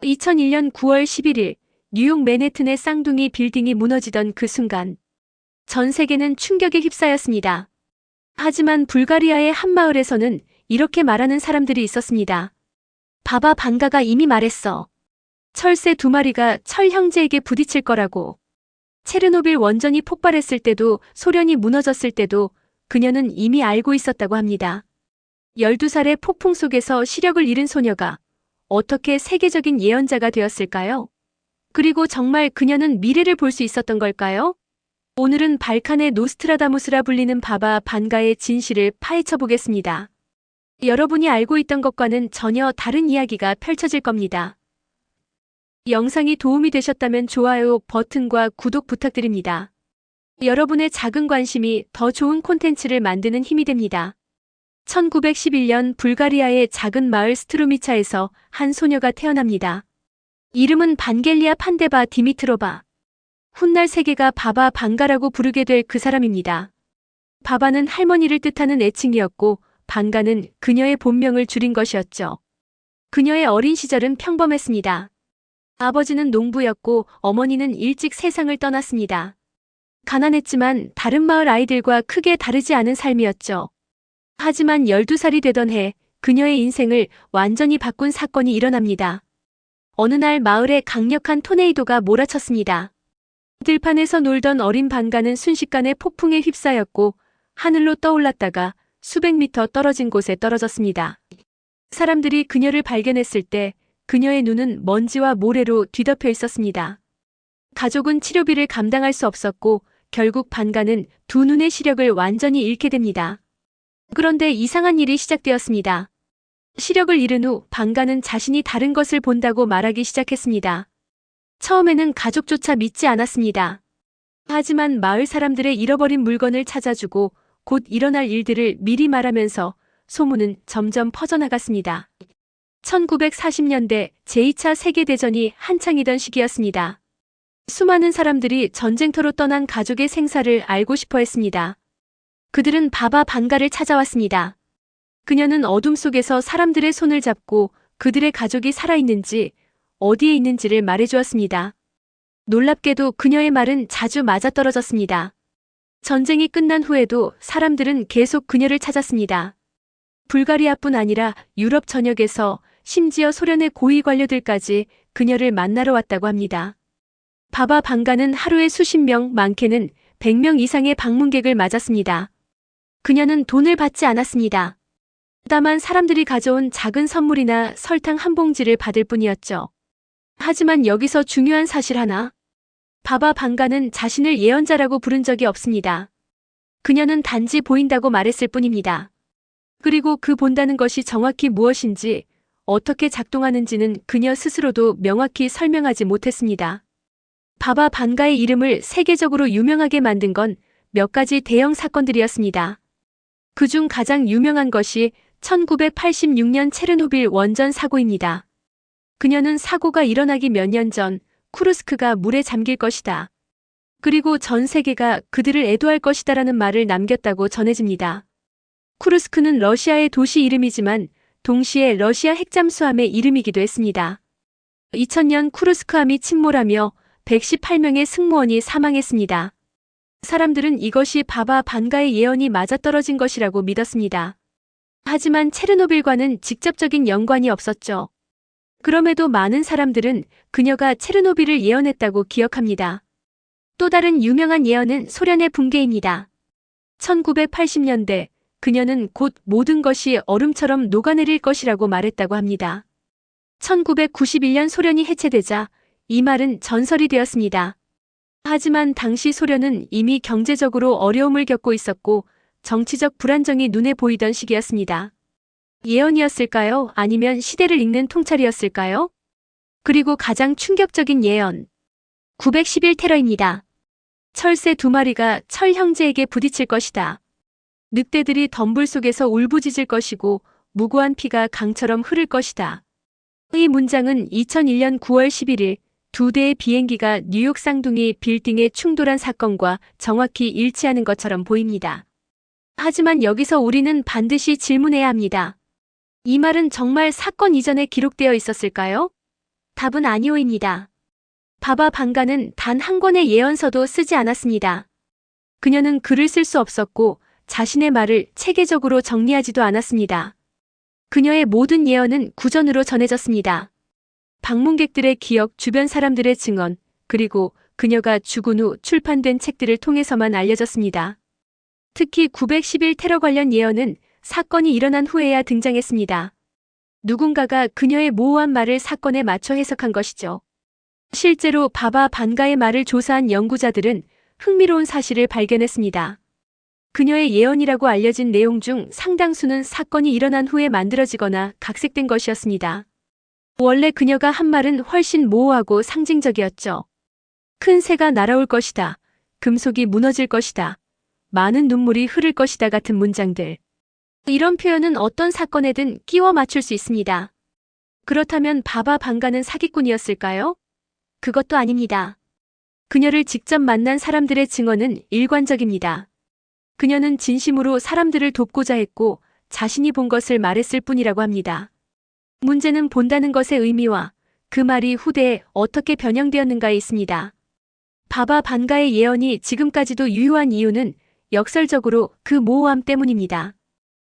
2001년 9월 11일 뉴욕 맨해튼의 쌍둥이 빌딩이 무너지던 그 순간 전 세계는 충격에 휩싸였습니다. 하지만 불가리아의 한 마을에서는 이렇게 말하는 사람들이 있었습니다. 봐봐, 방가가 이미 말했어. 철새 2마리가 철 형제에게 부딪힐 거라고. 체르노빌 원전이 폭발했을 때도, 소련이 무너졌을 때도 그녀는 이미 알고 있었다고 합니다. 12살의 폭풍 속에서 시력을 잃은 소녀가 어떻게 세계적인 예언자가 되었을까요? 그리고 정말 그녀는 미래를 볼 수 있었던 걸까요? 오늘은 발칸의 노스트라다무스라 불리는 바바 반가의 진실을 파헤쳐 보겠습니다. 여러분이 알고 있던 것과는 전혀 다른 이야기가 펼쳐질 겁니다. 영상이 도움이 되셨다면 좋아요 버튼과 구독 부탁드립니다. 여러분의 작은 관심이 더 좋은 콘텐츠를 만드는 힘이 됩니다. 1911년 불가리아의 작은 마을 스트루미차에서 한 소녀가 태어납니다. 이름은 반겔리아 판데바 디미트로바. 훗날 세계가 바바 반가라고 부르게 될 그 사람입니다. 바바는 할머니를 뜻하는 애칭이었고 반가는 그녀의 본명을 줄인 것이었죠. 그녀의 어린 시절은 평범했습니다. 아버지는 농부였고 어머니는 일찍 세상을 떠났습니다. 가난했지만 다른 마을 아이들과 크게 다르지 않은 삶이었죠. 하지만 12살이 되던 해 그녀의 인생을 완전히 바꾼 사건이 일어납니다. 어느 날 마을에 강력한 토네이도가 몰아쳤습니다. 들판에서 놀던 어린 반가는 순식간에 폭풍에 휩싸였고 하늘로 떠올랐다가 수백 미터 떨어진 곳에 떨어졌습니다. 사람들이 그녀를 발견했을 때 그녀의 눈은 먼지와 모래로 뒤덮여 있었습니다. 가족은 치료비를 감당할 수 없었고 결국 반가는 두 눈의 시력을 완전히 잃게 됩니다. 그런데 이상한 일이 시작되었습니다. 시력을 잃은 후 반가는 자신이 다른 것을 본다고 말하기 시작했습니다. 처음에는 가족조차 믿지 않았습니다. 하지만 마을 사람들의 잃어버린 물건을 찾아주고 곧 일어날 일들을 미리 말하면서 소문은 점점 퍼져나갔습니다. 1940년대 제2차 세계대전이 한창이던 시기였습니다. 수많은 사람들이 전쟁터로 떠난 가족의 생사를 알고 싶어 했습니다. 그들은 바바 반가를 찾아왔습니다. 그녀는 어둠 속에서 사람들의 손을 잡고 그들의 가족이 살아있는지 어디에 있는지를 말해주었습니다. 놀랍게도 그녀의 말은 자주 맞아떨어졌습니다. 전쟁이 끝난 후에도 사람들은 계속 그녀를 찾았습니다. 불가리아뿐 아니라 유럽 전역에서 심지어 소련의 고위 관료들까지 그녀를 만나러 왔다고 합니다. 바바 반가는 하루에 수십 명, 많게는 100명 이상의 방문객을 맞았습니다. 그녀는 돈을 받지 않았습니다. 다만 사람들이 가져온 작은 선물이나 설탕 한 봉지를 받을 뿐이었죠. 하지만 여기서 중요한 사실 하나. 바바 반가는 자신을 예언자라고 부른 적이 없습니다. 그녀는 단지 보인다고 말했을 뿐입니다. 그리고 그 본다는 것이 정확히 무엇인지, 어떻게 작동하는지는 그녀 스스로도 명확히 설명하지 못했습니다. 바바 반가의 이름을 세계적으로 유명하게 만든 건 몇 가지 대형 사건들이었습니다. 그중 가장 유명한 것이 1986년 체르노빌 원전 사고입니다. 그녀는 사고가 일어나기 몇 년 전 쿠르스크가 물에 잠길 것이다. 그리고 전 세계가 그들을 애도할 것이다라는 말을 남겼다고 전해집니다. 쿠르스크는 러시아의 도시 이름이지만 동시에 러시아 핵잠수함의 이름이기도 했습니다. 2000년 쿠르스크함이 침몰하며 118명의 승무원이 사망했습니다. 사람들은 이것이 바바 반가의 예언이 맞아떨어진 것이라고 믿었습니다. 하지만 체르노빌과는 직접적인 연관이 없었죠. 그럼에도 많은 사람들은 그녀가 체르노빌을 예언했다고 기억합니다. 또 다른 유명한 예언은 소련의 붕괴입니다. 1980년대 그녀는 곧 모든 것이 얼음처럼 녹아내릴 것이라고 말했다고 합니다. 1991년 소련이 해체되자 이 말은 전설이 되었습니다. 하지만 당시 소련은 이미 경제적으로 어려움을 겪고 있었고 정치적 불안정이 눈에 보이던 시기였습니다. 예언이었을까요? 아니면 시대를 읽는 통찰이었을까요? 그리고 가장 충격적인 예언. 911 테러입니다. 철새 2마리가 철 형제에게 부딪힐 것이다. 늑대들이 덤불 속에서 울부짖을 것이고 무고한 피가 강처럼 흐를 것이다. 이 문장은 2001년 9월 11일 2대의 비행기가 뉴욕 쌍둥이 빌딩에 충돌한 사건과 정확히 일치하는 것처럼 보입니다. 하지만 여기서 우리는 반드시 질문해야 합니다. 이 말은 정말 사건 이전에 기록되어 있었을까요? 답은 아니오입니다. 바바 방가는 단 한 권의 예언서도 쓰지 않았습니다. 그녀는 글을 쓸 수 없었고 자신의 말을 체계적으로 정리하지도 않았습니다. 그녀의 모든 예언은 구전으로 전해졌습니다. 방문객들의 기억, 주변 사람들의 증언, 그리고 그녀가 죽은 후 출판된 책들을 통해서만 알려졌습니다. 특히 911 테러 관련 예언은 사건이 일어난 후에야 등장했습니다. 누군가가 그녀의 모호한 말을 사건에 맞춰 해석한 것이죠. 실제로 바바 반가의 말을 조사한 연구자들은 흥미로운 사실을 발견했습니다. 그녀의 예언이라고 알려진 내용 중 상당수는 사건이 일어난 후에 만들어지거나 각색된 것이었습니다. 원래 그녀가 한 말은 훨씬 모호하고 상징적이었죠. 큰 새가 날아올 것이다. 금속이 무너질 것이다. 많은 눈물이 흐를 것이다 같은 문장들. 이런 표현은 어떤 사건에든 끼워 맞출 수 있습니다. 그렇다면 바바 방가는 사기꾼이었을까요? 그것도 아닙니다. 그녀를 직접 만난 사람들의 증언은 일관적입니다. 그녀는 진심으로 사람들을 돕고자 했고 자신이 본 것을 말했을 뿐이라고 합니다. 문제는 본다는 것의 의미와 그 말이 후대에 어떻게 변형되었는가에 있습니다. 바바 반가의 예언이 지금까지도 유효한 이유는 역설적으로 그 모호함 때문입니다.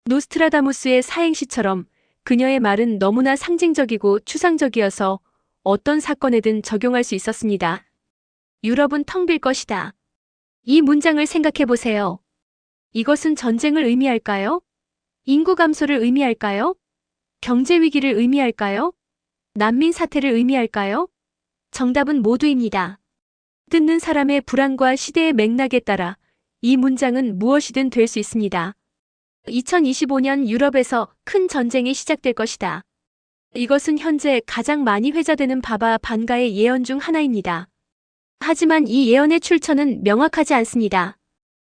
노스트라다무스의 사행시처럼 그녀의 말은 너무나 상징적이고 추상적이어서 어떤 사건에든 적용할 수 있었습니다. 유럽은 텅 빌 것이다. 이 문장을 생각해 보세요. 이것은 전쟁을 의미할까요? 인구 감소를 의미할까요? 경제 위기를 의미할까요? 난민 사태를 의미할까요? 정답은 모두입니다. 듣는 사람의 불안과 시대의 맥락에 따라 이 문장은 무엇이든 될 수 있습니다. 2025년 유럽에서 큰 전쟁이 시작될 것이다. 이것은 현재 가장 많이 회자되는 바바 반가의 예언 중 하나입니다. 하지만 이 예언의 출처는 명확하지 않습니다.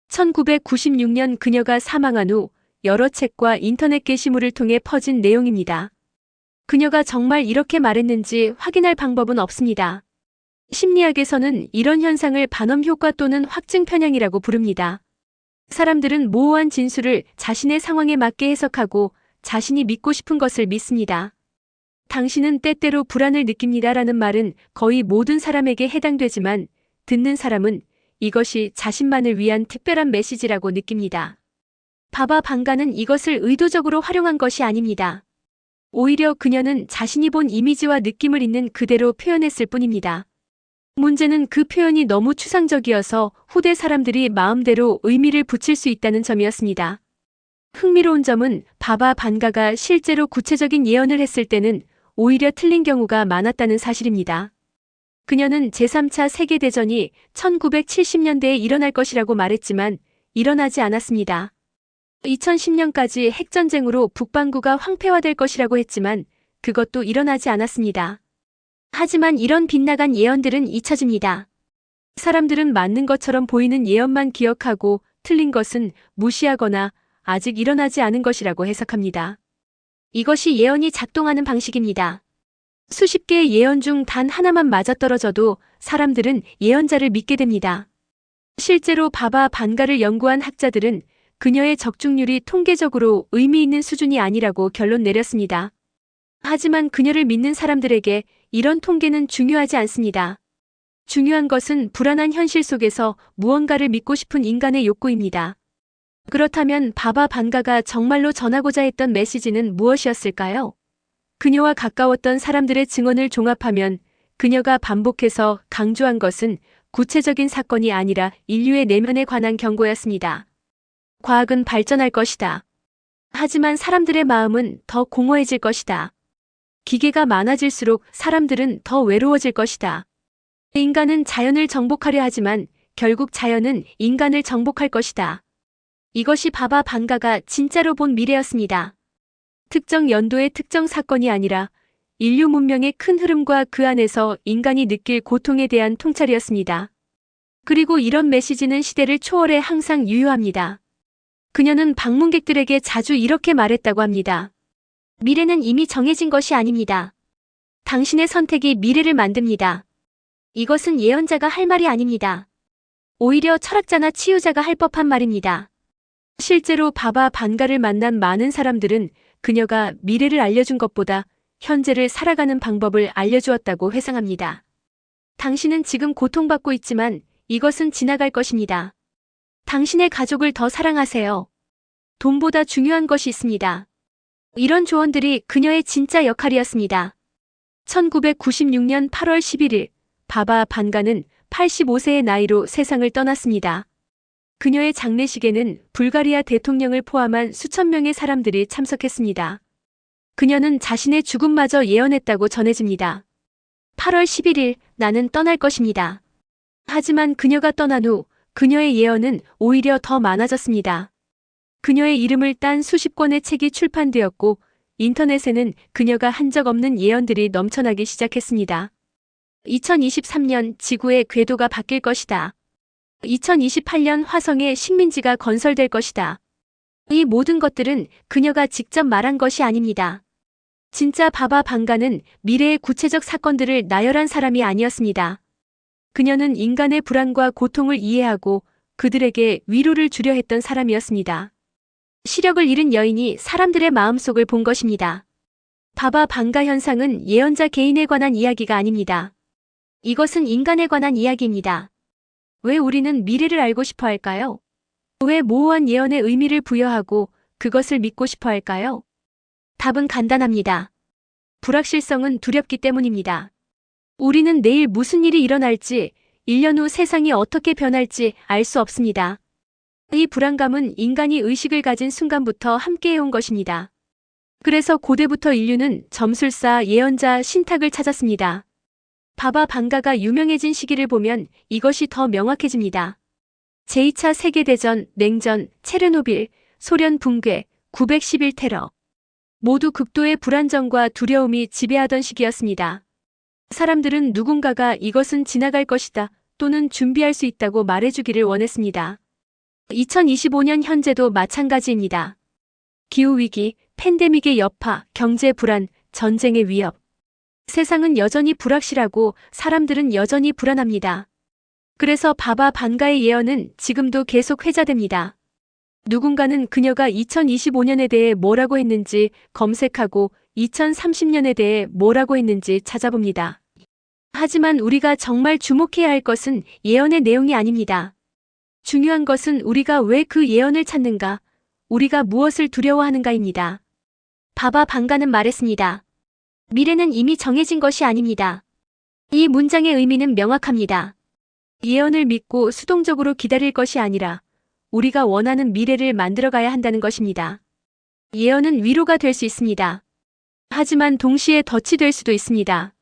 1996년 그녀가 사망한 후 여러 책과 인터넷 게시물을 통해 퍼진 내용입니다. 그녀가 정말 이렇게 말했는지 확인할 방법은 없습니다. 심리학에서는 이런 현상을 반엄 효과 또는 확증 편향이라고 부릅니다. 사람들은 모호한 진술을 자신의 상황에 맞게 해석하고 자신이 믿고 싶은 것을 믿습니다. 당신은 때때로 불안을 느낍니다라는 말은 거의 모든 사람에게 해당되지만 듣는 사람은 이것이 자신만을 위한 특별한 메시지라고 느낍니다. 바바 방가는 이것을 의도적으로 활용한 것이 아닙니다. 오히려 그녀는 자신이 본 이미지와 느낌을 있는 그대로 표현했을 뿐입니다. 문제는 그 표현이 너무 추상적이어서 후대 사람들이 마음대로 의미를 붙일 수 있다는 점이었습니다. 흥미로운 점은 바바 반가가 실제로 구체적인 예언을 했을 때는 오히려 틀린 경우가 많았다는 사실입니다. 그녀는 제3차 세계대전이 1970년대에 일어날 것이라고 말했지만 일어나지 않았습니다. 2010년까지 핵전쟁으로 북반구가 황폐화될 것이라고 했지만 그것도 일어나지 않았습니다. 하지만 이런 빗나간 예언들은 잊혀집니다. 사람들은 맞는 것처럼 보이는 예언만 기억하고 틀린 것은 무시하거나 아직 일어나지 않은 것이라고 해석합니다. 이것이 예언이 작동하는 방식입니다. 수십 개의 예언 중 단 하나만 맞아떨어져도 사람들은 예언자를 믿게 됩니다. 실제로 바바 반가를 연구한 학자들은 그녀의 적중률이 통계적으로 의미 있는 수준이 아니라고 결론 내렸습니다. 하지만 그녀를 믿는 사람들에게 이런 통계는 중요하지 않습니다. 중요한 것은 불안한 현실 속에서 무언가를 믿고 싶은 인간의 욕구입니다. 그렇다면 바바 반가가 정말로 전하고자 했던 메시지는 무엇이었을까요? 그녀와 가까웠던 사람들의 증언을 종합하면 그녀가 반복해서 강조한 것은 구체적인 사건이 아니라 인류의 내면에 관한 경고였습니다. 과학은 발전할 것이다. 하지만 사람들의 마음은 더 공허해질 것이다. 기계가 많아질수록 사람들은 더 외로워질 것이다. 인간은 자연을 정복하려 하지만 결국 자연은 인간을 정복할 것이다. 이것이 바바 반가가 진짜로 본 미래였습니다. 특정 연도의 특정 사건이 아니라 인류 문명의 큰 흐름과 그 안에서 인간이 느낄 고통에 대한 통찰이었습니다. 그리고 이런 메시지는 시대를 초월해 항상 유효합니다. 그녀는 방문객들에게 자주 이렇게 말했다고 합니다. 미래는 이미 정해진 것이 아닙니다. 당신의 선택이 미래를 만듭니다. 이것은 예언자가 할 말이 아닙니다. 오히려 철학자나 치유자가 할 법한 말입니다. 실제로 바바 반가를 만난 많은 사람들은 그녀가 미래를 알려준 것보다 현재를 살아가는 방법을 알려주었다고 회상합니다. 당신은 지금 고통받고 있지만 이것은 지나갈 것입니다. 당신의 가족을 더 사랑하세요. 돈보다 중요한 것이 있습니다. 이런 조언들이 그녀의 진짜 역할이었습니다. 1996년 8월 11일, 바바 반가는 85세의 나이로 세상을 떠났습니다. 그녀의 장례식에는 불가리아 대통령을 포함한 수천 명의 사람들이 참석했습니다. 그녀는 자신의 죽음마저 예언했다고 전해집니다. 8월 11일, 나는 떠날 것입니다. 하지만 그녀가 떠난 후 그녀의 예언은 오히려 더 많아졌습니다. 그녀의 이름을 딴 수십 권의 책이 출판되었고 인터넷에는 그녀가 한 적 없는 예언들이 넘쳐나기 시작했습니다. 2023년 지구의 궤도가 바뀔 것이다. 2028년 화성에 식민지가 건설될 것이다. 이 모든 것들은 그녀가 직접 말한 것이 아닙니다. 진짜 바바 반가는 미래의 구체적 사건들을 나열한 사람이 아니었습니다. 그녀는 인간의 불안과 고통을 이해하고 그들에게 위로를 주려 했던 사람이었습니다. 시력을 잃은 여인이 사람들의 마음속을 본 것입니다. 바바 반가 현상은 예언자 개인에 관한 이야기가 아닙니다. 이것은 인간에 관한 이야기입니다. 왜 우리는 미래를 알고 싶어 할까요? 왜 모호한 예언에 의미를 부여하고 그것을 믿고 싶어 할까요? 답은 간단합니다. 불확실성은 두렵기 때문입니다. 우리는 내일 무슨 일이 일어날지, 1년 후 세상이 어떻게 변할지 알 수 없습니다. 이 불안감은 인간이 의식을 가진 순간부터 함께해온 것입니다. 그래서 고대부터 인류는 점술사, 예언자, 신탁을 찾았습니다. 바바 반가가 유명해진 시기를 보면 이것이 더 명확해집니다. 제2차 세계대전, 냉전, 체르노빌, 소련 붕괴, 911 테러. 모두 극도의 불안정과 두려움이 지배하던 시기였습니다. 사람들은 누군가가 이것은 지나갈 것이다 또는 준비할 수 있다고 말해주기를 원했습니다. 2025년 현재도 마찬가지입니다. 기후위기, 팬데믹의 여파, 경제 불안, 전쟁의 위협. 세상은 여전히 불확실하고 사람들은 여전히 불안합니다. 그래서 바바 반가의 예언은 지금도 계속 회자됩니다. 누군가는 그녀가 2025년에 대해 뭐라고 했는지 검색하고 2030년에 대해 뭐라고 했는지 찾아봅니다. 하지만 우리가 정말 주목해야 할 것은 예언의 내용이 아닙니다. 중요한 것은 우리가 왜 그 예언을 찾는가, 우리가 무엇을 두려워하는가입니다. 바바 반가는 말했습니다. 미래는 이미 정해진 것이 아닙니다. 이 문장의 의미는 명확합니다. 예언을 믿고 수동적으로 기다릴 것이 아니라 우리가 원하는 미래를 만들어가야 한다는 것입니다. 예언은 위로가 될 수 있습니다. 하지만 동시에 덫이 될 수도 있습니다.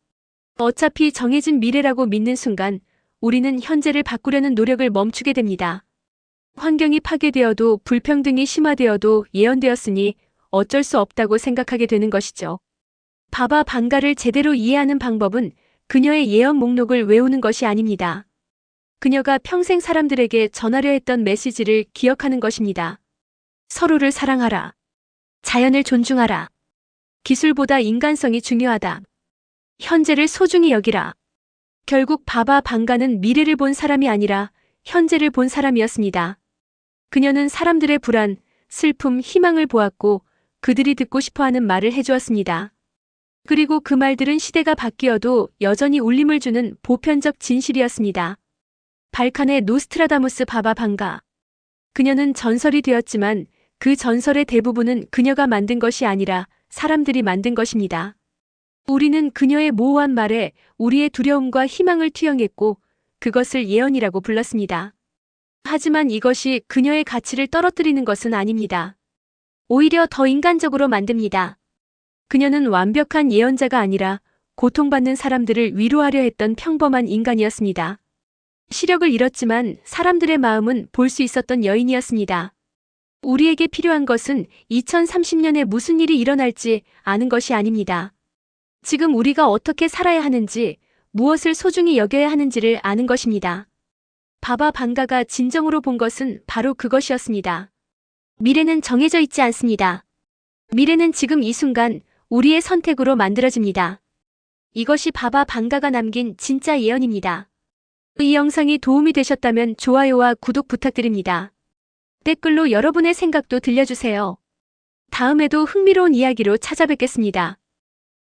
어차피 정해진 미래라고 믿는 순간 우리는 현재를 바꾸려는 노력을 멈추게 됩니다. 환경이 파괴되어도 불평등이 심화되어도 예언되었으니 어쩔 수 없다고 생각하게 되는 것이죠. 바바 반가를 제대로 이해하는 방법은 그녀의 예언 목록을 외우는 것이 아닙니다. 그녀가 평생 사람들에게 전하려 했던 메시지를 기억하는 것입니다. 서로를 사랑하라. 자연을 존중하라. 기술보다 인간성이 중요하다. 현재를 소중히 여기라. 결국 바바 반가는 미래를 본 사람이 아니라 현재를 본 사람이었습니다. 그녀는 사람들의 불안, 슬픔, 희망을 보았고 그들이 듣고 싶어하는 말을 해주었습니다. 그리고 그 말들은 시대가 바뀌어도 여전히 울림을 주는 보편적 진실이었습니다. 발칸의 노스트라다무스 바바 반가. 그녀는 전설이 되었지만 그 전설의 대부분은 그녀가 만든 것이 아니라 사람들이 만든 것입니다. 우리는 그녀의 모호한 말에 우리의 두려움과 희망을 투영했고 그것을 예언이라고 불렀습니다. 하지만 이것이 그녀의 가치를 떨어뜨리는 것은 아닙니다. 오히려 더 인간적으로 만듭니다. 그녀는 완벽한 예언자가 아니라 고통받는 사람들을 위로하려 했던 평범한 인간이었습니다. 시력을 잃었지만 사람들의 마음은 볼 수 있었던 여인이었습니다. 우리에게 필요한 것은 2030년에 무슨 일이 일어날지 아는 것이 아닙니다. 지금 우리가 어떻게 살아야 하는지, 무엇을 소중히 여겨야 하는지를 아는 것입니다. 바바 반가가 진정으로 본 것은 바로 그것이었습니다. 미래는 정해져 있지 않습니다. 미래는 지금 이 순간 우리의 선택으로 만들어집니다. 이것이 바바 반가가 남긴 진짜 예언입니다. 이 영상이 도움이 되셨다면 좋아요와 구독 부탁드립니다. 댓글로 여러분의 생각도 들려주세요. 다음에도 흥미로운 이야기로 찾아뵙겠습니다.